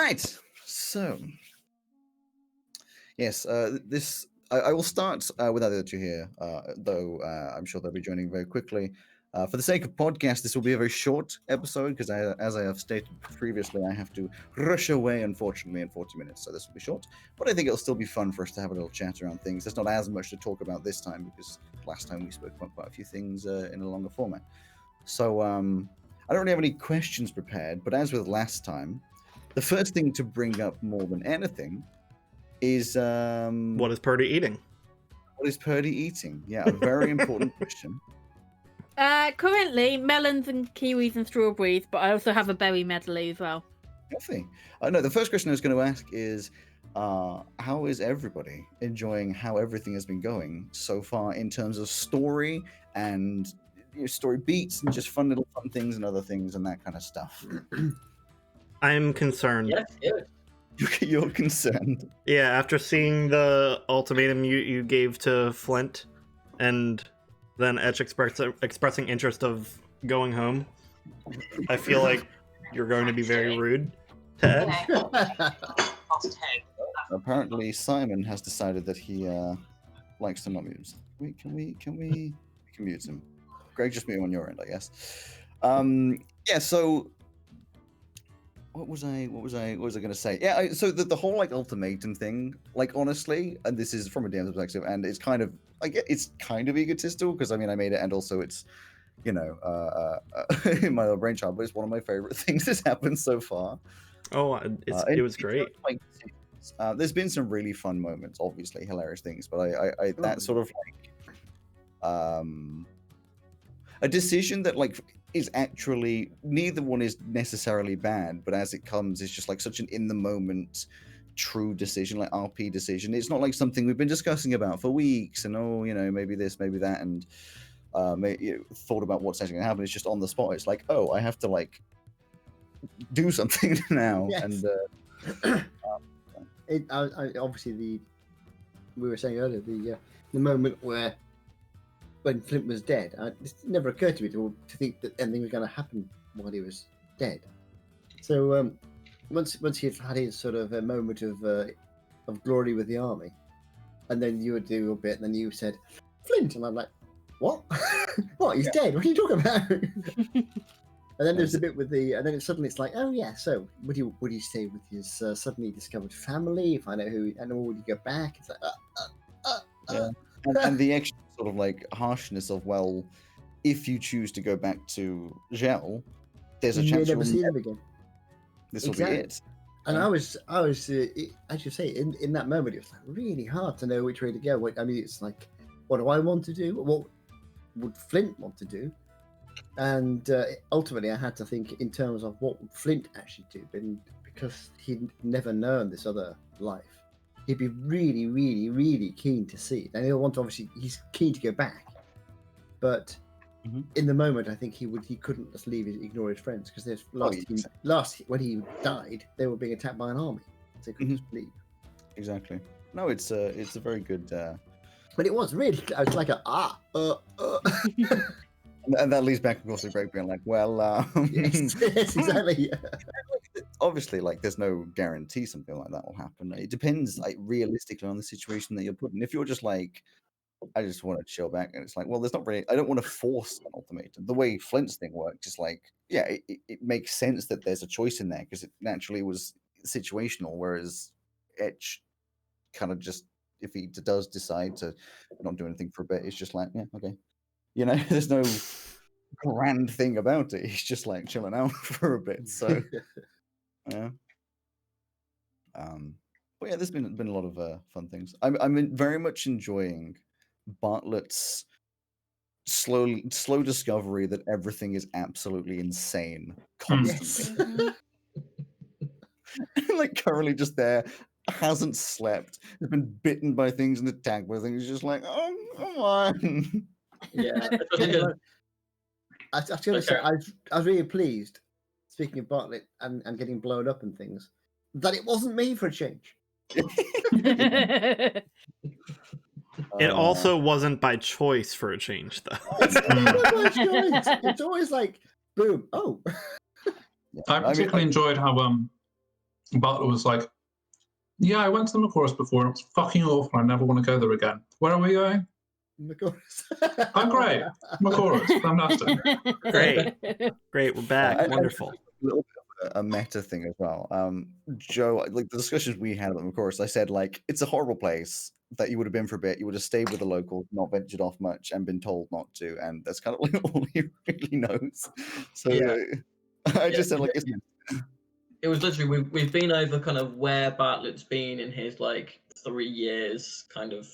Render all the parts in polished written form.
right. So, yes, I will start with other two here, though I'm sure they'll be joining very quickly. For the sake of podcast, this will be a very short episode because, as I have stated previously, I have to rush away, unfortunately, in 40 minutes. So this will be short, but I think it'll still be fun for us to have a little chat around things. There's not as much to talk about this time because last time we spoke about quite a few things in a longer format. So I don't really have any questions prepared, but as with last time, the first thing to bring up more than anything is What is Purdy eating? What is Purdy eating? Yeah, a very important question. Currently, melons and kiwis and strawberries, but I also have a berry medley as well. Lovely. No, the first question I was going to ask is, how is everybody enjoying how everything has been going so far in terms of story and story beats and just fun little fun things and other things and that kind of stuff? I'm concerned. Yes. You're concerned. Yeah, after seeing the ultimatum you gave to Flint, and then Etch expressing interest of going home, I feel like you're going to be very rude to Etch. Apparently, Simon has decided that he likes to not mute. Wait, can we mute him? Greg, just mute him on your end, I guess. Yeah. So. What was I going to say? Yeah, so the whole like ultimatum thing, like honestly, and this is from a DM's perspective, and it's kind of egotistical because I mean I made it, and also it's my little brainchild, but it's one of my favorite things that's happened so far. Oh, it was great. There's been some really fun moments, obviously hilarious things, but I that sort of like a decision that like is actually neither one is necessarily bad, but as it comes, it's just like such an in the moment true decision, like RP decision. It's not like something we've been discussing about for weeks and maybe this, maybe that, and thought about what's actually gonna happen. It's just on the spot. It's like, oh, I have to like do something now. Yes. And obviously we were saying earlier the moment when Flint was dead, it never occurred to me to think that anything was going to happen while he was dead. So once he had his sort of a moment of glory with the army, and then you would do a bit, and then you said Flint, and I'm like, what? What? He's dead? What are you talking about? And then there's a bit with and then suddenly it's like, oh yeah. So would you stay with his suddenly discovered family? Find out who, and would you go back? It's like, yeah. And the extra sort of like harshness of, well, if you choose to go back to Gel, there's a chance you'll never see him again. This will be it. And I was, as you say, in that moment, it was like really hard to know which way to go. I mean, it's like, what do I want to do? What would Flint want to do? And ultimately, I had to think in terms of what would Flint actually do, because he'd never known this other life. He'd be really, really, really keen to see it. And he'll want to, obviously, he's keen to go back. But in the moment, I think he couldn't just ignore his friends, because when he died, they were being attacked by an army. So he couldn't just leave. Exactly. No, it's a very good... But it was really, I was like And that leads back, of course, to Greg being like, well... yes, exactly. Obviously, like, there's no guarantee something like that will happen. It depends, like, realistically on the situation that you're put in. If you're just like, I just want to chill back, and it's like, well, there's not really... I don't want to force an ultimatum. The way Flint's thing works is like, yeah, it makes sense that there's a choice in there, because it naturally was situational, whereas Etch kind of just, if he does decide to not do anything for a bit, it's just like, yeah, okay. There's no grand thing about it. He's just like chilling out for a bit. So, yeah. But yeah, there's been a lot of fun things. I'm very much enjoying Bartlett's slow discovery that everything is absolutely insane constantly. Like currently just there, hasn't slept, has been bitten by things and attacked by things. He's just like, oh, come on. Yeah, I was going to say, I was really pleased, speaking of Bartlett and getting blown up and things, that it wasn't me for a change. It also wasn't by choice for a change, though. It's never by choice. It's always like, boom, oh. I particularly enjoyed how Butler was like, yeah, I went to the Macoris before and it was fucking awful. I never want to go there again. Where are we going? Macoris. Oh, great. Macoris. Fantastic. Great, we're back. Wonderful. A little bit of a meta thing as well. Joe, like the discussions we had about them, of course, I said like it's a horrible place that you would have been for a bit. You would have stayed with the locals, not ventured off much, and been told not to, and that's kind of like all he really knows. So Yeah. I just said like it's It was literally we've been over kind of where Bartlett's been in his like 3 years kind of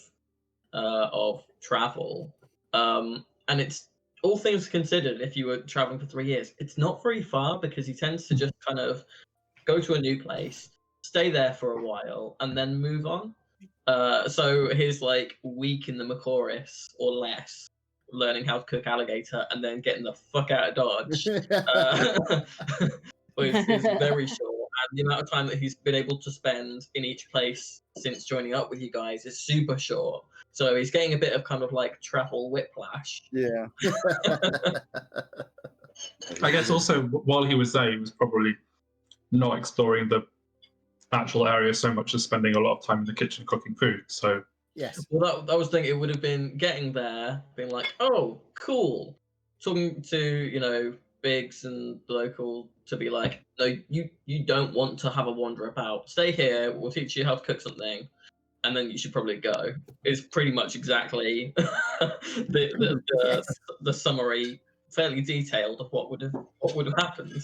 travel, and it's all things considered. If you were traveling for 3 years, it's not very far because he tends to just kind of go to a new place, stay there for a while, and then move on. So his like week in the Macoris or less, learning how to cook alligator and then getting the fuck out of Dodge. Is very short, and the amount of time that he's been able to spend in each place since joining up with you guys is super short. So he's getting a bit of kind of like travel whiplash. yeah. I guess also while he was there, he was probably not exploring the actual area so much as spending a lot of time in the kitchen cooking food. So Yes. Well, that was thinking it would have been getting there, being like, oh, cool. Talking to, Biggs and the local to be like, no, you don't want to have a wander about. Stay here, we'll teach you how to cook something, and then you should probably go. Is pretty much exactly the summary, fairly detailed of what would have happened.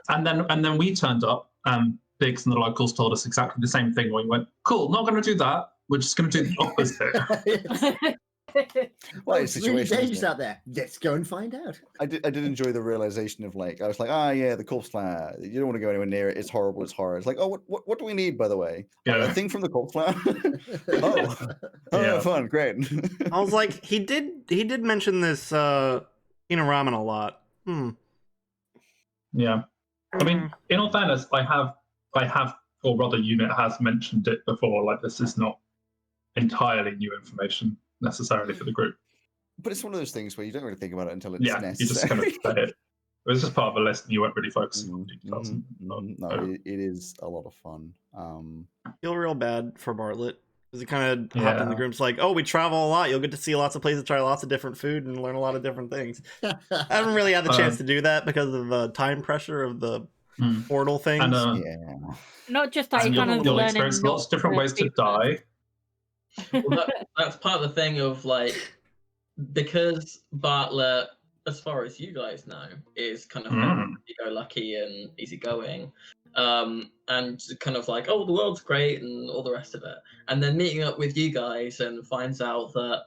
and then we turned up and Biggs and the locals told us exactly the same thing. We went, cool, not going to do that. We're just going to do the opposite. Well, It's really dangerous out there. Let's go and find out. I did enjoy the realization of like I was like, yeah, the corpse flower. You don't want to go anywhere near it. It's horrible. It's horror. It's like, oh, what do we need, by the way? Yeah. A thing from the corpse flower. Yeah. Fun, great. I was like, he did mention this ramen a lot. Yeah. I mean, in all fairness, I have, or rather, Unit has mentioned it before. Like, this is not entirely new information necessarily for the group. But it's one of those things where you don't really think about it until it's Yeah, necessary. you just kind of say it. It was just part of a list, and you weren't really focusing on details. No, it is a lot of fun. I feel real bad for Bartlett because he kind of hopped in the group. It's like, oh, we travel a lot. You'll get to see lots of places, try lots of different food, and learn a lot of different things. I haven't really had the chance to do that because of time pressure of the portal things. And, Not just that, and kind of you'll learning experience lots of different ways to die. Well, that's part of the thing of like, because Bartlett, as far as you guys know, is kind of happy-go-lucky and easygoing, and kind of like, oh, the world's great and all the rest of it, and then meeting up with you guys and finds out that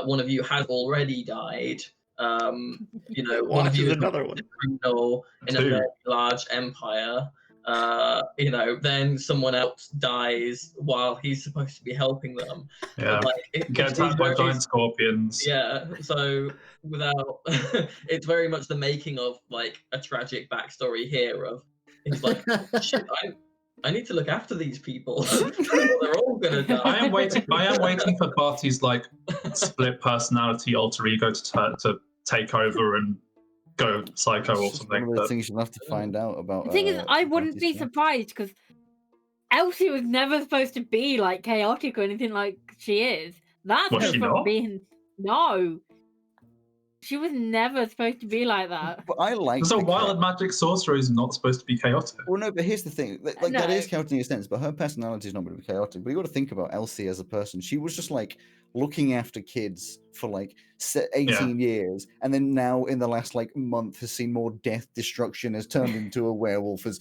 one of you has already died. One of you is another one. a criminal in a very large empire. Then someone else dies while he's supposed to be helping them. Yeah, get attacked by giant scorpions. Yeah, so without, it's very much the making of like a tragic backstory here. Of he's like, shit, I need to look after these people. They're all gonna die. I am waiting for Barty's like split personality alter ego to take over and go psycho or something. One of those things you'll have to find out about. The thing is, I wouldn't be surprised because Elsie was never supposed to be like chaotic or anything like she is. That's Was just she from not? being she was never supposed to be like that. But I like. So wild magic sorcerer is not supposed to be chaotic. Well, no, but here's the thing. That is chaotic in a sense, but her personality is not going to be chaotic. But you got to think about Elsie as a person. She was just like looking after kids for like 18 years, and then now in the last like month has seen more death, destruction, has turned into a werewolf, has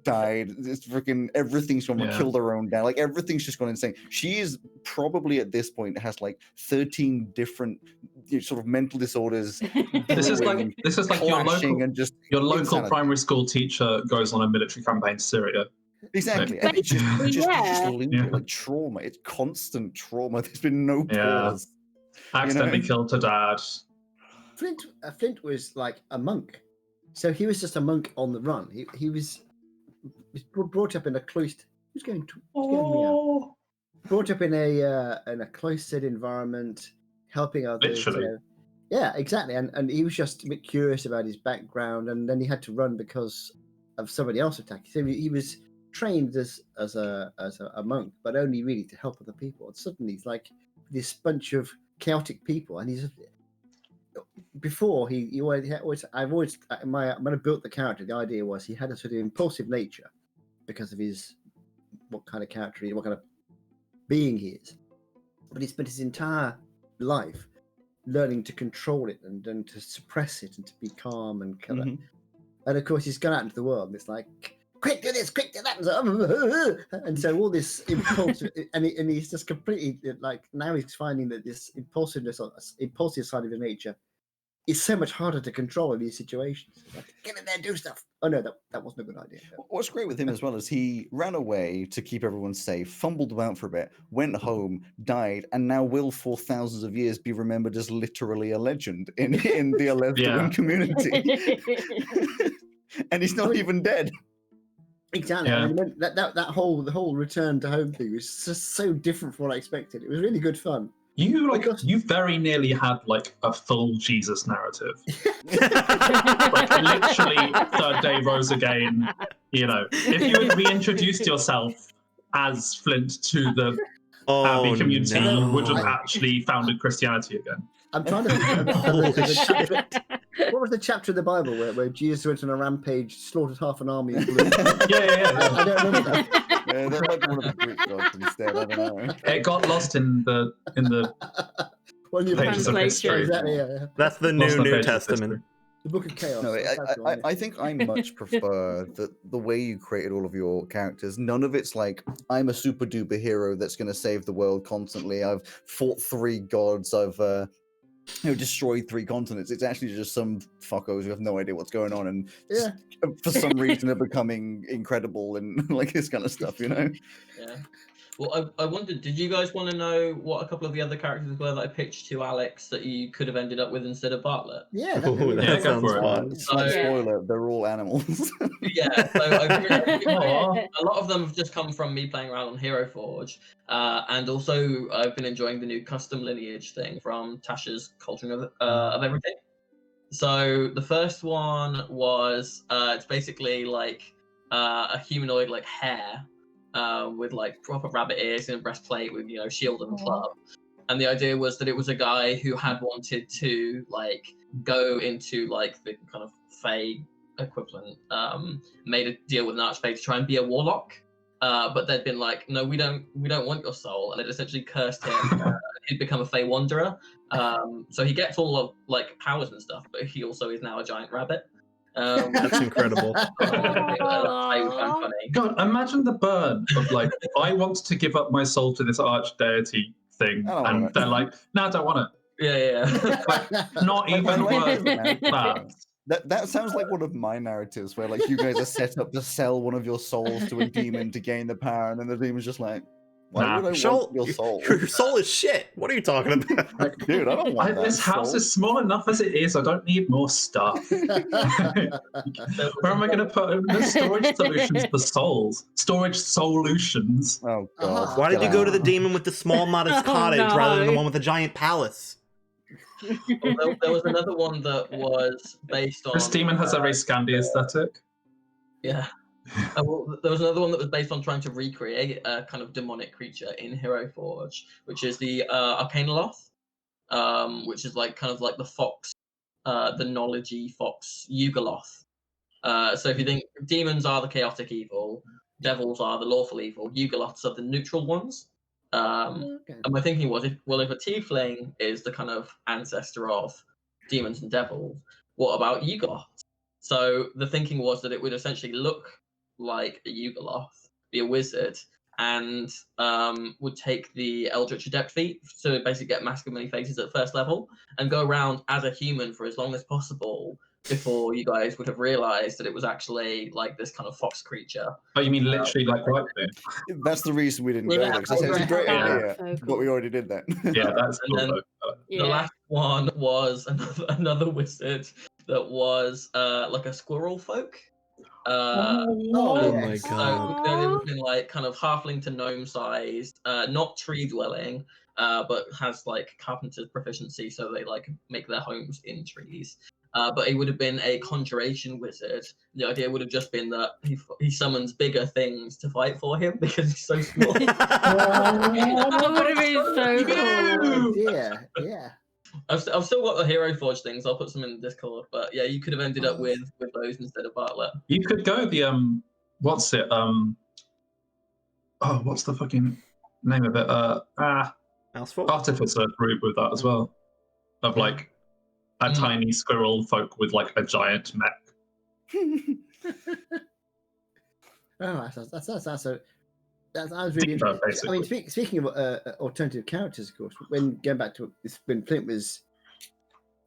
died. It's freaking everything's gone. Killed her own dad. Like everything's just gone insane. She is probably at this point has like 13 different sort of mental disorders. This is like your local insanity. primary school teacher goes on a military campaign to Syria. Exactly, and it's just like trauma. It's constant trauma. There's been no pause. Accidentally killed her dad. Flint was like a monk, so he was just a monk on the run. He was brought up in a cloistered. Who's going to meow? Brought up in a cloistered environment, helping others. Literally. Yeah, exactly. And he was just a bit curious about his background, and then he had to run because of somebody else attacking. So he was trained as a monk, but only really to help other people. And suddenly he's like this bunch of chaotic people, and he's before he always when I built the character, the idea was he had a sort of impulsive nature because of what kind of character what kind of being he is. But he spent his entire life learning to control it and to suppress it and to be calm and kind of. And of course, he's gone out into the world, and it's like, quick, do this, quick, do that. And so all this impulsive, and he's just completely like, now he's finding that this impulsive side of his nature is so much harder to control in these situations. Like, get in there, do stuff. Oh no, that wasn't a good idea. What's great with him as well is he ran away to keep everyone safe, fumbled about for a bit, went home, died, and now will for thousands of years be remembered as literally a legend in the 11th community. And he's not even dead. Exactly. Yeah. I mean, the whole return to home thing was just so different from what I expected. It was really good fun. You very nearly had like a full Jesus narrative. Like literally, third day rose again. You know, if you had reintroduced yourself as Flint to the Abbey community, you would have actually founded Christianity again. I'm trying to think of what was the chapter of the Bible where Jesus went on a rampage, slaughtered half an army? And Yeah. I don't remember that. Yeah, that might be one of the Greek gods instead. I don't know. It got lost in the Well, the pages of history. Exactly, yeah. That's the Lost in the New pages of Testament. history. The Book of Chaos. No, that's the one, I think I much prefer the way you created all of your characters. None of it's like, I'm a super duper hero that's going to save the world constantly. I've fought 3 gods. I've destroyed 3 continents. It's actually just some fuckos who have no idea what's going on, and for some reason are becoming incredible and like this kind of stuff, you know? Yeah. Well, I wondered, did you guys want to know what a couple of the other characters were that I pitched to Alex that you could have ended up with instead of Bartlett? Yeah, That go sounds for it. fun. Slight spoiler, they're all animals. Yeah, so a lot of them have just come from me playing around on Hero Forge, and also I've been enjoying the new custom lineage thing from Tasha's Cauldron of Everything. So the first one was it's basically like a humanoid like hare with like proper rabbit ears and a breastplate with shield and club. And the idea was that it was a guy who had wanted to like go into like the kind of Fae equivalent, made a deal with an archfey to try and be a warlock, but they'd been like, no, we don't want your soul, and it essentially cursed him. He'd become a Fae wanderer, so he gets all of like powers and stuff, but he also is now a giant rabbit. That's incredible. God, imagine the burn of like, I want to give up my soul to this arch deity thing, and they're like, no, I don't want it. Yeah. Like, not even worth that. That sounds like one of my narratives where like you guys are set up to sell one of your souls to a demon to gain the power, and then the demon's just like, why would I want your soul? Your soul is shit. What are you talking about? Like, dude, I don't want that. This house is small enough as it is. I don't need more stuff. Where am I going to put the storage solutions for souls? Storage solutions. Oh god. Why did you go to the demon with the small modest cottage rather than the one with the giant palace? Well, there was another one that was based on. This demon has a very Scandi aesthetic. Yeah. Well, there was another one that was based on trying to recreate a kind of demonic creature in Hero Forge, which is the Arcanoloth, which is like kind of like the fox, the knowledge-y fox Yugoloth. So if you think demons are the chaotic evil, devils are the lawful evil, Yugoloths are the neutral ones. And my thinking was, if a tiefling is the kind of ancestor of demons and devils, what about Yugoloths? So the thinking was that it would essentially look like a Yugoloth, be a wizard, and would take the Eldritch Adept feat to basically get Mask of Many Faces at first level, and go around as a human for as long as possible before you guys would have realized that it was actually like this kind of fox creature. Oh, you mean literally like right there? That's the reason we didn't go there, because it's a great idea, but we already did that. Yeah, that's cool. The last one was another wizard that was like a squirrel folk. Oh my god. So they would have been like kind of halfling to gnome sized, not tree dwelling, but has like carpenter's proficiency, so they like make their homes in trees. but he would have been a conjuration wizard. The idea would have just been that he summons bigger things to fight for him because he's so small. That would have been so cool. Yeah. I've still got the Hero Forge things. I'll put some in the Discord. But yeah, you could have ended up with those instead of Bartlett. You could go the what's it? What's the fucking name of it? Mouthful? Artificer route with that as well. Of like a tiny squirrel folk with like a giant mech. That was really Deeper, interesting. I mean, speaking of alternative characters, of course, when going back to this, when Flint was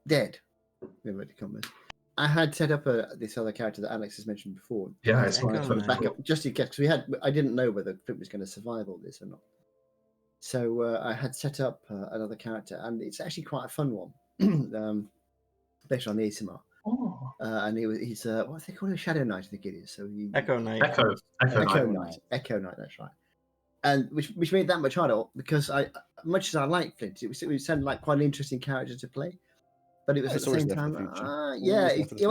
dead, I had set up this other character that Alex has mentioned before. Yeah, I just saw it. to back up, just in case, because I didn't know whether Flint was going to survive all this or not. So I had set up another character, and it's actually quite a fun one, based on the ASMR. Oh. And he's what's they call it? Shadow Knight, I think it is. So Echo Knight. Echo Knight. Echo Knight, that's right. And which made that much harder because much as I like Flint, it sounded like quite an interesting character to play. But it was at the same time,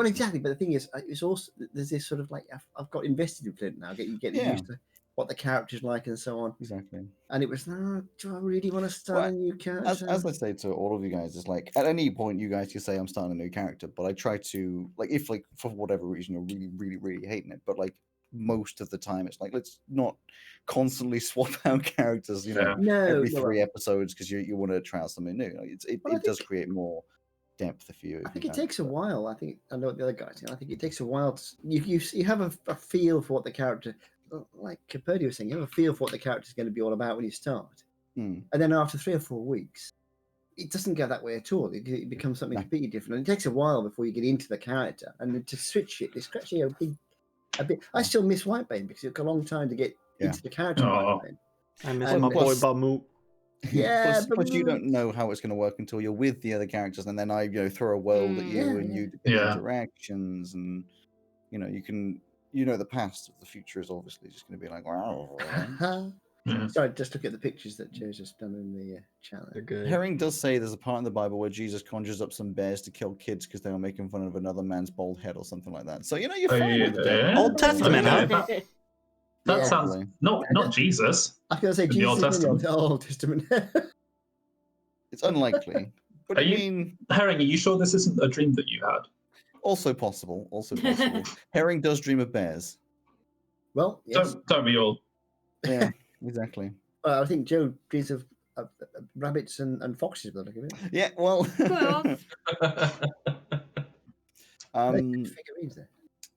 exactly. But the thing is, it's also there's this sort of like I've got invested in Flint now. Getting used to what the character's like and so on. Exactly. And it was, do I really want to start a new character? As I say to all of you guys, it's like at any point you guys can say I'm starting a new character, but I try to like if like for whatever reason you're really, really, really hating it, but like most of the time it's like let's not constantly swap out characters, every 3 episodes because you want to try out something new. It does create more depth for you. I think it takes a while. I know what the other guys. I think it takes a while. You have a feel for what the character, like Caperdi was saying, you have a feel for what the character is going to be all about when you start, and then after 3 or 4 weeks, it doesn't go that way at all. It becomes something completely different, and it takes a while before you get into the character, and then to switch it, it's actually a bit. I still miss Whitebane because it took a long time to get into the character. Whitebane. I miss my boy Bamu. Yeah, but you don't know how it's going to work until you're with the other characters, and then I throw a world at you, and you do interactions, and you can the past. The future is obviously just going to be like wow. Sorry, just look at the pictures that Joe's just done in the chat. They're good. Herring does say there's a part in the Bible where Jesus conjures up some bears to kill kids because they were making fun of another man's bald head or something like that. So you're fine with the Old Testament, huh? That sounds not Jesus. I was going to say Jesus in the Old Testament. It's unlikely. But Herring, are you sure this isn't a dream that you had? Also possible. Herring does dream of bears. Well, yes. Don't we all? Yeah, exactly. I think Joe dreams of rabbits and foxes by the look of it. Yeah, well.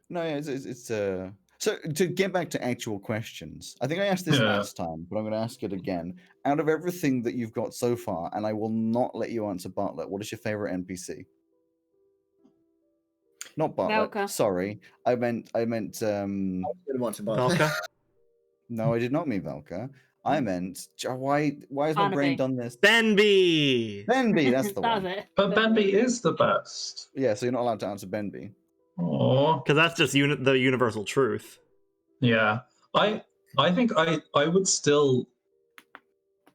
No, it's So to get back to actual questions, I think I asked this last time, but I'm going to ask it again. Out of everything that you've got so far, and I will not let you answer Bartlett, what is your favorite NPC? Not Bartlett. Velka. Sorry, I meant. Velka? No, I did not mean Velka. I meant why has my brain done this? Benby. Benby, that's the one. But Benby is the best. Yeah, so you're not allowed to answer Benby. Oh, because that's just the universal truth. Yeah, I think I would still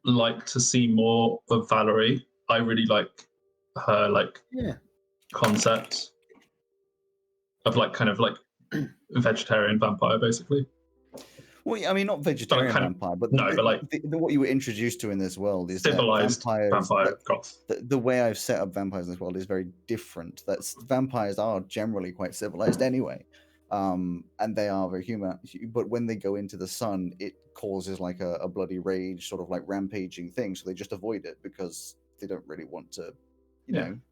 like to see more of Valerie. I really like her concept of kind of vegetarian vampire, basically. Well, I mean, not vegetarian vampire, but what you were introduced to in this world is civilized vampire goth. The way I've set up vampires in this world is very different. Vampires are generally quite civilized anyway, and they are very human. But when they go into the sun, it causes a bloody rage, sort of rampaging thing. So they just avoid it because they don't really want to,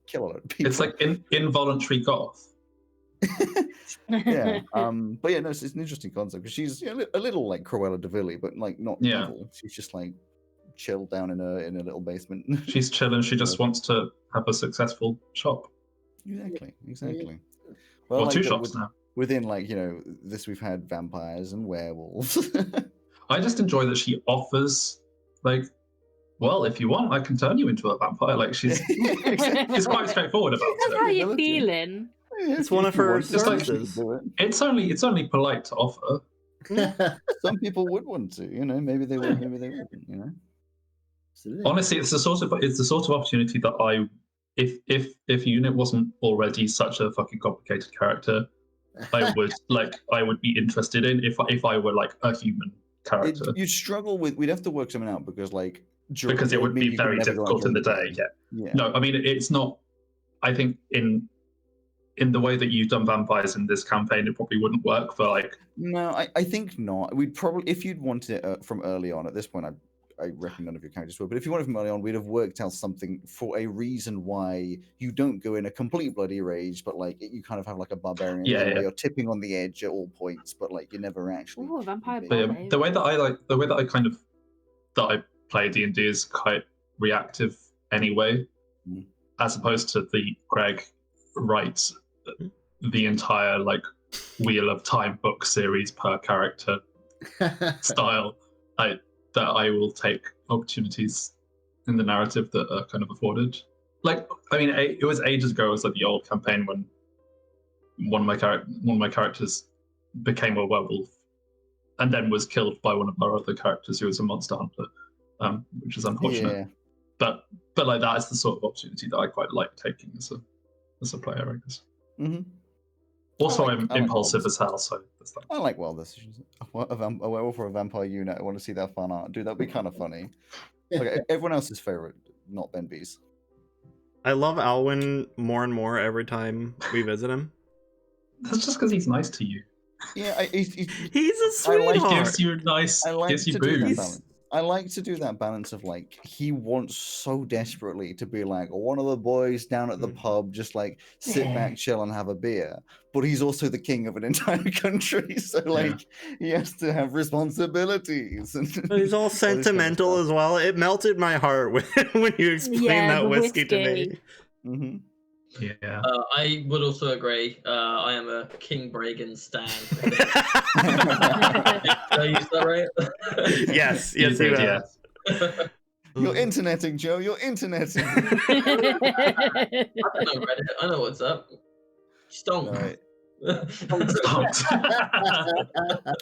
kill a lot of people. It's like involuntary goth. Yeah, but yeah, no, it's an interesting concept because she's a little like Cruella de Vil, but not evil. She's just chilled down in a little basement. She's chilling. She just wants to have a successful shop. Exactly. Well, 2 shops now. Within this, we've had vampires and werewolves. I just enjoy that she offers well, if you want, I can turn you into a vampire. She's quite straightforward about That's how you're feeling. It's one of her services. It's only polite to offer. Some people would want to, maybe they would, maybe they wouldn't, Honestly, it's the sort of opportunity that I if Unit wasn't already such a fucking complicated character, I would be interested in if I were like a human character. You'd struggle with. We'd have to work something out because like Because it would be very difficult in the day. Yeah. No, I mean it's not. I think in the way that you've done vampires in this campaign, it probably wouldn't work for like. No, I think not. We'd probably, if you'd wanted it from early on. At this point, I reckon none of your characters would. But if you wanted from early on, we'd have worked out something for a reason why you don't go in a complete bloody rage, but like you kind of have like a barbarian thing where you're tipping on the edge at all points, but like you're never actually. Ooh, vampire the way that I play D&D is quite reactive anyway, as opposed to the Greg writes the entire like Wheel of Time book series per character style. That I will take opportunities in the narrative that are kind of afforded. Like, I mean, it was ages ago. It was like the old campaign when one of my characters became a werewolf, and then was killed by one of our other characters who was a monster hunter, which is unfortunate. Yeah. But like that is the sort of opportunity that I quite like taking as a player, I guess. Mm-hmm. Also, I'm impulsive as hell, so that's that. I like wild decisions. A werewolf or a vampire unit. I want to see that fan art. Dude, that'd be kind of funny. Like everyone else's favorite, not Ben B's. I love Alwyn more and more every time we visit him. That's just because he's nice to you. Yeah, he's a sweetheart. Gives you nice, gives you booze. I like to do that balance of like he wants so desperately to be like one of the boys down at the pub, just like sit back, chill, and have a beer. But he's also the king of an entire country, so like he has to have responsibilities. And he's all sentimental as well. It melted my heart when you explained that whiskey to me. Mm-hmm. Yeah. I would also agree. I am a King Bragan stan. Did I use that right? Yes, you did, have. Yeah. You're interneting, Joe. You're interneting. I know Reddit. I know what's up. Stonk. Right.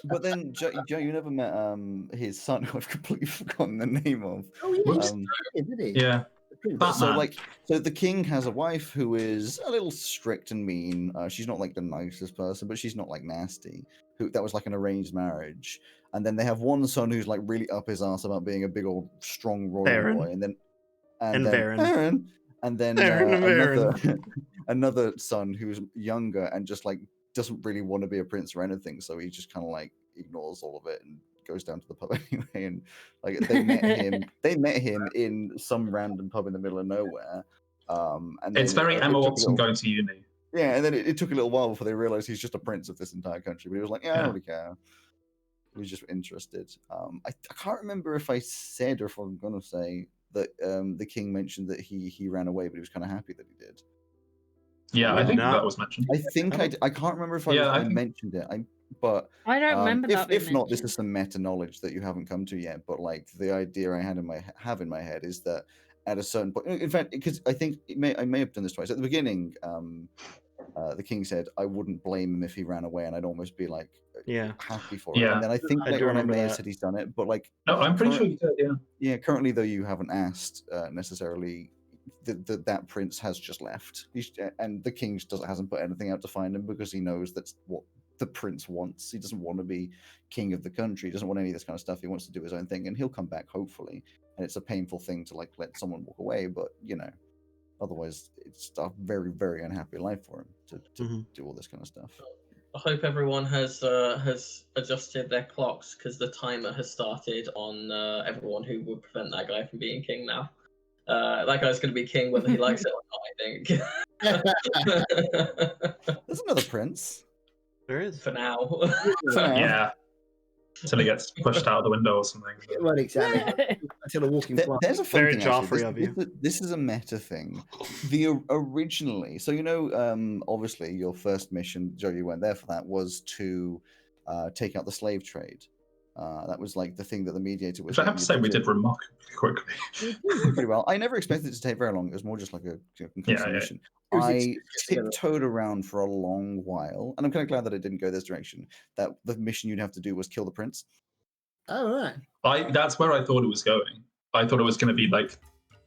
But then, Joe, you never met his son, who I've completely forgotten the name of. Oh yeah, did he? Yeah. So the king has a wife who is a little strict and mean. She's not like the nicest person, but she's not like nasty. That was like an arranged marriage. And then they have one son who's like really up his ass about being a big old strong royal boy, and then Baron, and then another son who's younger and just like doesn't really want to be a prince or anything, so he just kind of like ignores all of it and goes down to the pub anyway. And like they met him in some random pub in the middle of nowhere. And it's very Emma Watson going to uni. Yeah, and then it took a little while before they realized he's just a prince of this entire country. But he was like, I don't really care. He was just interested. I can't remember if I said or if I'm gonna say that the king mentioned that he ran away, but he was kind of happy that he did. Yeah, I think that was mentioned. I can't remember if I mentioned it. But I don't remember that. If not, this is some meta knowledge that you haven't come to yet. But like the idea I have in my head is that at a certain point, in fact, because I think I may have done this twice at the beginning. The king said I wouldn't blame him if he ran away, and I'd almost be like happy for it. And then I think later on I may have said he's done it, but like no, I'm pretty sure you did. Yeah. Currently, though, you haven't asked necessarily. That prince has just left, and the king hasn't put anything out to find him because he knows that's what the prince wants. He doesn't want to be king of the country. He doesn't want any of this kind of stuff. He wants to do his own thing, and he'll come back hopefully. And it's a painful thing to like let someone walk away, but otherwise it's a very, very unhappy life for him to do all this kind of stuff. I hope everyone has adjusted their clocks because the timer has started on everyone who would prevent that guy from being king now. That guy's going to be king whether he likes it or not, I think. There's another prince. There is. For now. Yeah. Until he gets pushed out of the window or something. Well, exactly. Until a walking fly. There's a fun Very thing, Joffrey of you. This is a meta thing. Originally, so obviously your first mission, Joe, you went there for that, was to take out the slave trade. That was like the thing that the mediator was. Which I have to say, we did remarkably quickly. Pretty well. I never expected it to take very long. It was more just like a mission. I tiptoed around for a long while, and I'm kind of glad that it didn't go this direction. That the mission you'd have to do was kill the prince. Oh, right. That's where I thought it was going. I thought it was going to be like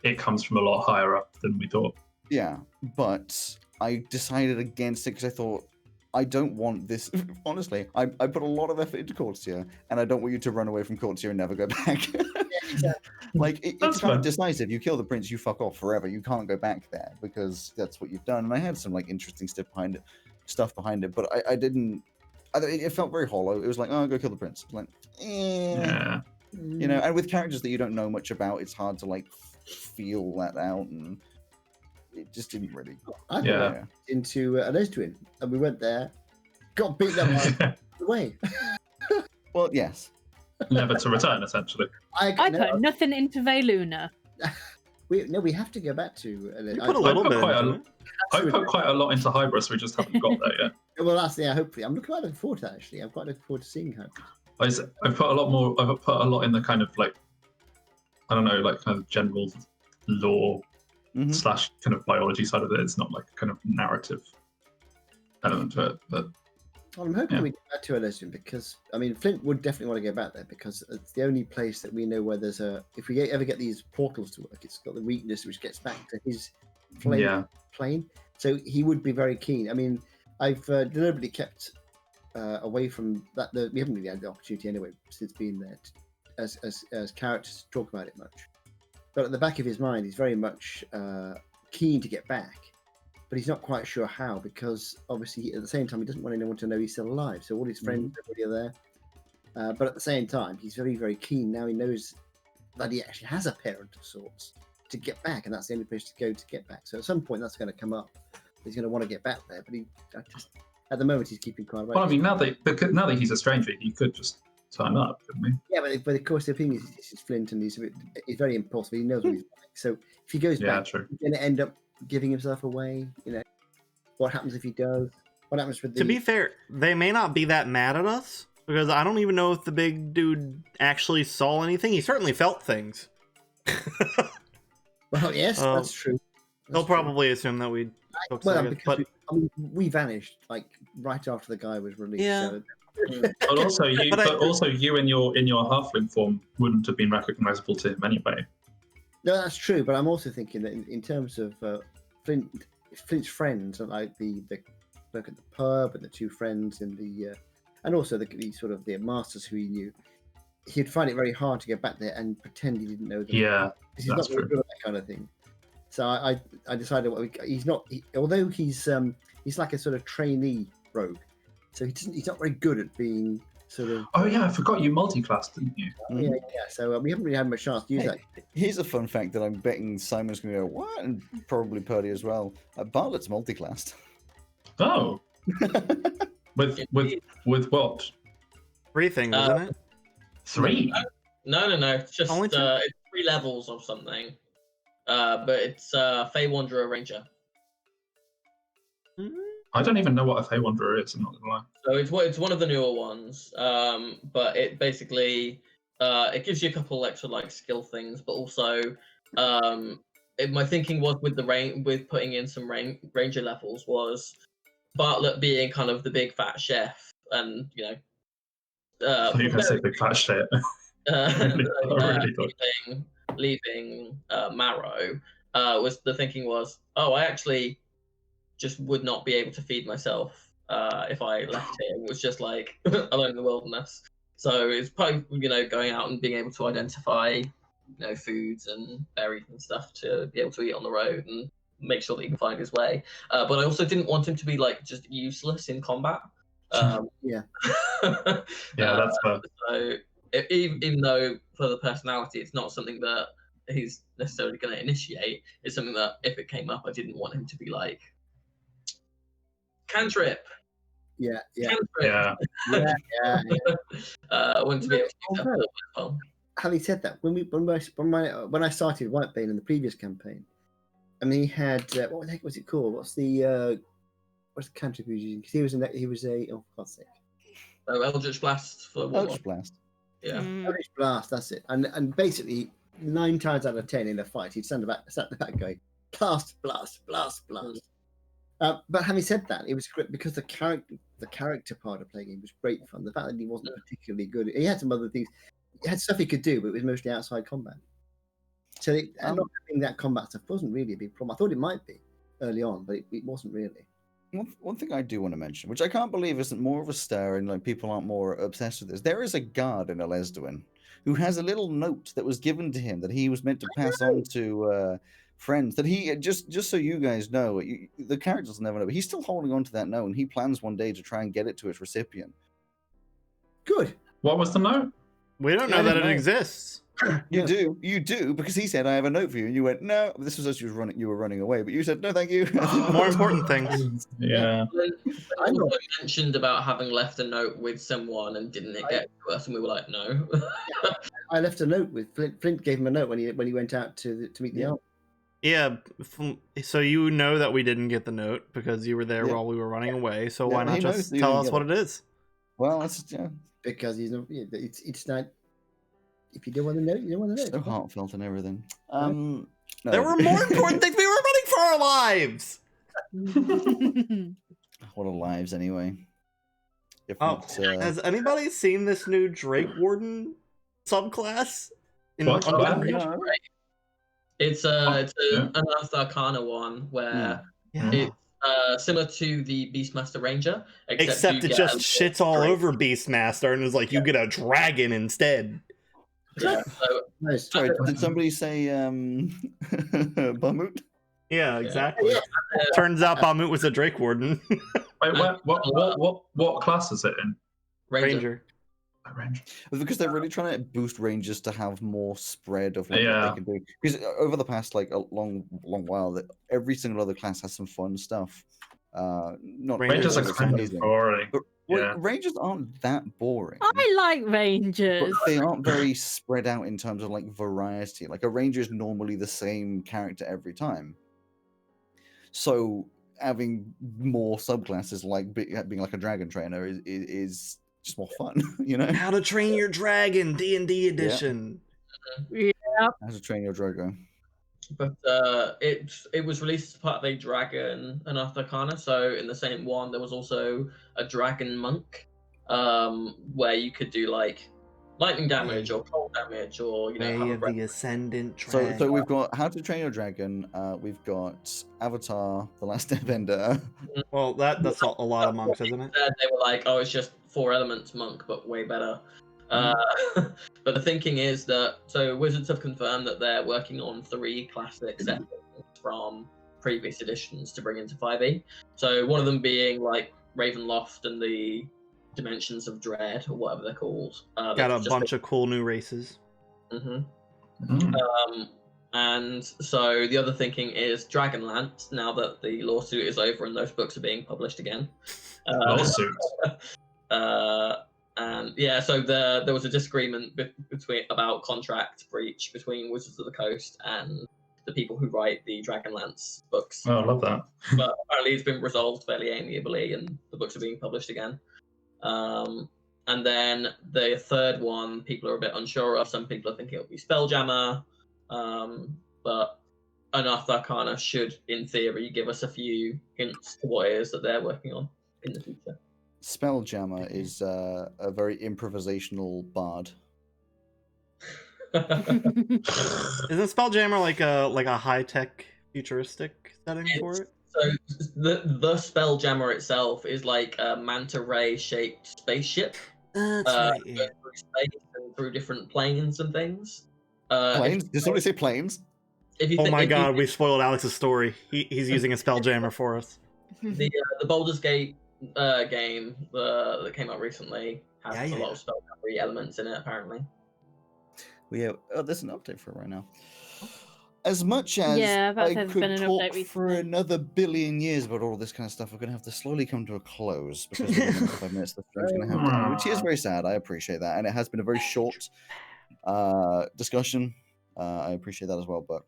it comes from a lot higher up than we thought. Yeah, but I decided against it because I thought I don't want this. Honestly, I put a lot of effort into Courtier, and I don't want you to run away from Courtier and never go back. Like it's That's kind of fair. decisive. You kill the prince, you fuck off forever. You can't go back there because that's what you've done. And I had some like interesting stuff behind it, but I didn't. It felt very hollow. It was like, oh, go kill the prince. Like, Yeah. you know. And with characters that you don't know much about, it's hard to like feel that out, and it just didn't really. I got Yeah. into a lesbian, and we went there, got beaten up away. Well, yes. Never to return, essentially. I put nothing into Veluna. We have to go back to. You put a little bit into it. I put quite a lot into Hybris. We just haven't got there yet. Well, that's hopefully. I'm quite looking forward to that, actually. I'm quite looking forward to seeing her. I've put a lot more. I've put a lot in the kind of like, I don't know, like kind of general lore Mhm. slash kind of biology side of it. It's not like a kind of narrative element to it, but Well, I'm hoping Yeah. we get back to a lesbian because I mean Flint would definitely want to go back there because it's the only place that we know where there's a. If we ever get these portals to work, it's got the weakness which gets back to his plane. So he would be very keen. I mean, I've deliberately kept away from that. We haven't really had the opportunity anyway since being there as characters to talk about it much. But at the back of his mind, he's very much keen to get back, but he's not quite sure how because obviously at the same time he doesn't want anyone to know he's still alive. So all his friends, everybody are there. But at the same time, he's very, very keen. Now he knows that he actually has a parent of sorts to get back, and that's the only place to go to get back. So at some point that's going to come up. He's going to want to get back there, but at the moment he's keeping quiet. well, I mean, now that he's a stranger, he could just turn up, couldn't he? Yeah, but of course the thing is, this is Flint, and he's very impulsive. He knows what he's like. So if he goes Yeah, back, true. he's going to end up giving himself away. You know, what happens if he does? What happens with the? To be fair, they may not be that mad at us because I don't even know if the big dude actually saw anything. He certainly felt things. Well, yes, that's true. They'll probably assume that we. Well, because we vanished like right after the guy was released. Yeah. So. But also you, But also you in your halfling form wouldn't have been recognizable to him anyway. No, that's true. But I'm also thinking that in terms of Flint's friends, like the look at the pub and the two friends and and also the sort of the masters who he knew, he'd find it very hard to get back there and pretend he didn't know them. Yeah, he's not very good at that kind of thing. So I decided he's not. Although he's like a sort of trainee rogue, so he's not very good at being sort of. Oh yeah, I forgot you multi-classed, didn't you? Yeah. So we haven't really had much chance to use that. Here's a fun fact that I'm betting Simon's going to go, what? And probably Purdy as well. Bartlett's multi-classed. Oh. with what? 3 things, isn't it? 3? No. It's just Only 2? it's 3 levels of something. But it's Fey Wanderer Ranger. I don't even know what a Fey Wanderer is. I'm not gonna lie. So it's one of the newer ones. But it basically it gives you a couple extra like skill things, but also my thinking was with putting in some ranger levels was Bartlett being kind of the big fat chef, and you know. So you can say big fat shit. Leaving Marrow was the thinking was, I actually just would not be able to feed myself if I left here. It was just like alone in the wilderness. So it's probably going out and being able to identify foods and berries and stuff to be able to eat on the road and make sure that he can find his way. But I also didn't want him to be like just useless in combat. Yeah, that's fair. So even though for the personality, it's not something that he's necessarily going to initiate. It's something that if it came up, I didn't want him to be like cantrip. Yeah. Cantrip. Yeah. I want to be able to use that a little bit as well. Having said that, when I started Whitebane in the previous campaign, I mean, he had what the heck was it called? What's the cantrip he was using? Because he was a oh for God's sake. Eldritch Blast for what? Eldritch Blast. Yeah. Eldritch Blast, that's it. And basically 9 times out of 10 in a fight, he'd stand back going blast, blast, blast, blast. But having said that, it was great because the character part of playing him was great fun. The fact that he wasn't particularly good, he had some other things. He had stuff he could do, but it was mostly outside combat. So not having that combat stuff wasn't really a big problem. I thought it might be, early on, but it wasn't really. One thing I do want to mention, which I can't believe isn't more of a stir and like people aren't more obsessed with this. There is a guard in Elesduin who has a little note that was given to him that he was meant to pass on to friends. That he just so you guys know, the characters never know, but he's still holding on to that note, and he plans one day to try and get it to its recipient. Good. What was the note? We don't know that it exists. You do, because he said, "I have a note for you," and you went, "No." This was as you were running away, but you said, "No, thank you." More important things. Yeah. I also mentioned about having left a note with someone and didn't it get to us, and we were like, no. I left a note with Flint. Flint gave him a note when he went out to meet the elf. Yeah, so you know that we didn't get the note because you were there while we were running away. So why not just tell us what it is? Well, that's because he's not. It's not. If you don't want to know, you don't want to know. So heartfelt and everything. No. There were more important things. We were running for our lives. What are lives anyway? If has anybody seen this new Drake Warden subclass? What? It's an Unearthed Arcana one where it's similar to the Beastmaster Ranger, except it just shits all over Beastmaster and is like, you get a dragon instead. Yeah, Sorry, did somebody say Bahamut? Yeah, exactly. Turns out Bahamut was a Drake Warden. Wait, what class is it in? Ranger. Ranger. Because they're really trying to boost Rangers to have more spread of what they can do. Because over the past a long while, that every single other class has some fun stuff. Not Rangers are kind of boring. But Rangers aren't that boring. I like Rangers. But they aren't very spread out in terms of variety. Like a Ranger is normally the same character every time. So having more subclasses being like a dragon trainer is just more fun, you know? How to Train Your Dragon, D&D edition. Yeah. How to Train Your Drago. But it was released as part of a Dragon Unearthed Arcana, so in the same one there was also a Dragon Monk, where you could do lightning damage or cold damage or Way of the Ascendant Dragon. So we've got How to Train Your Dragon, we've got Avatar, The Last Airbender. Well, that's a lot of monks, isn't it? They were like, oh, it's just 4 elements monk, but way better. But the thinking is that Wizards have confirmed that they're working on 3 classic settings from previous editions to bring into 5e. So one of them being Ravenloft and the Dimensions of Dread, or whatever they're called. Got a bunch of cool new races. And so the other thinking is Dragonlance, now that the lawsuit is over and those books are being published again. Lawsuit? And so there was a disagreement about contract breach between Wizards of the Coast and the people who write the Dragonlance books. Oh, I love that. But apparently it's been resolved fairly amiably and the books are being published again. And then the third one, people are a bit unsure of. Some people are thinking it'll be Spelljammer. But Unearthed Arcana should, in theory, give us a few hints to what it is that they're working on in the future. Spelljammer is a very improvisational bard. Isn't Spelljammer like a high-tech futuristic setting for it? So the Spelljammer itself is like a manta ray shaped spaceship. That's right. Yeah. Through space and through different planes and things. Planes? Did somebody say planes? Oh my god, we spoiled Alex's story. He's using a Spelljammer for us. The Baldur's Gate game that came out recently has a lot of Spelljammer elements in it, apparently. There's an update for it right now. As much as I could talk for another billion years about all this kind of stuff, we're going to have to slowly come to a close because within 5 minutes the stream's going to have to, which is very sad. I appreciate that, and it has been a very short discussion. I appreciate that as well, but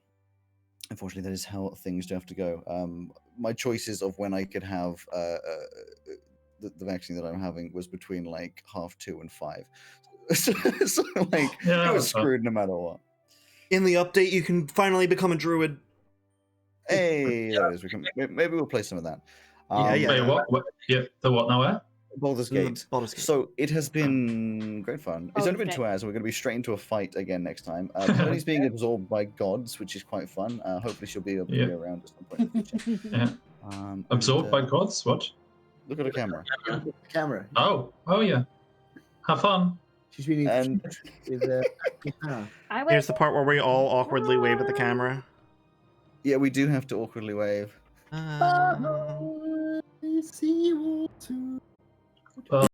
unfortunately, that is how things do have to go. My choices of when I could have the vaccine that I'm having was between 2:30 and 5. So it was screwed no matter what. In the update, you can finally become a druid. Hey, there it is. Maybe we'll play some of that. Wait, what? Yeah, the what now? Where? Baldur's Gate. Baldur's Gate. So it has been great fun. It's only Baldur's been Gate. 2 hours, and we're going to be straight into a fight again next time. Cody's being absorbed by gods, which is quite fun. Hopefully she'll be able to be around at some point in the future. Yeah. Absorbed by gods? What? Look at the camera. The camera. Oh yeah. Have fun. She's really And with power. I Here's the part where we all awkwardly wave at the camera. yeah, we do have to awkwardly wave. I see you all too.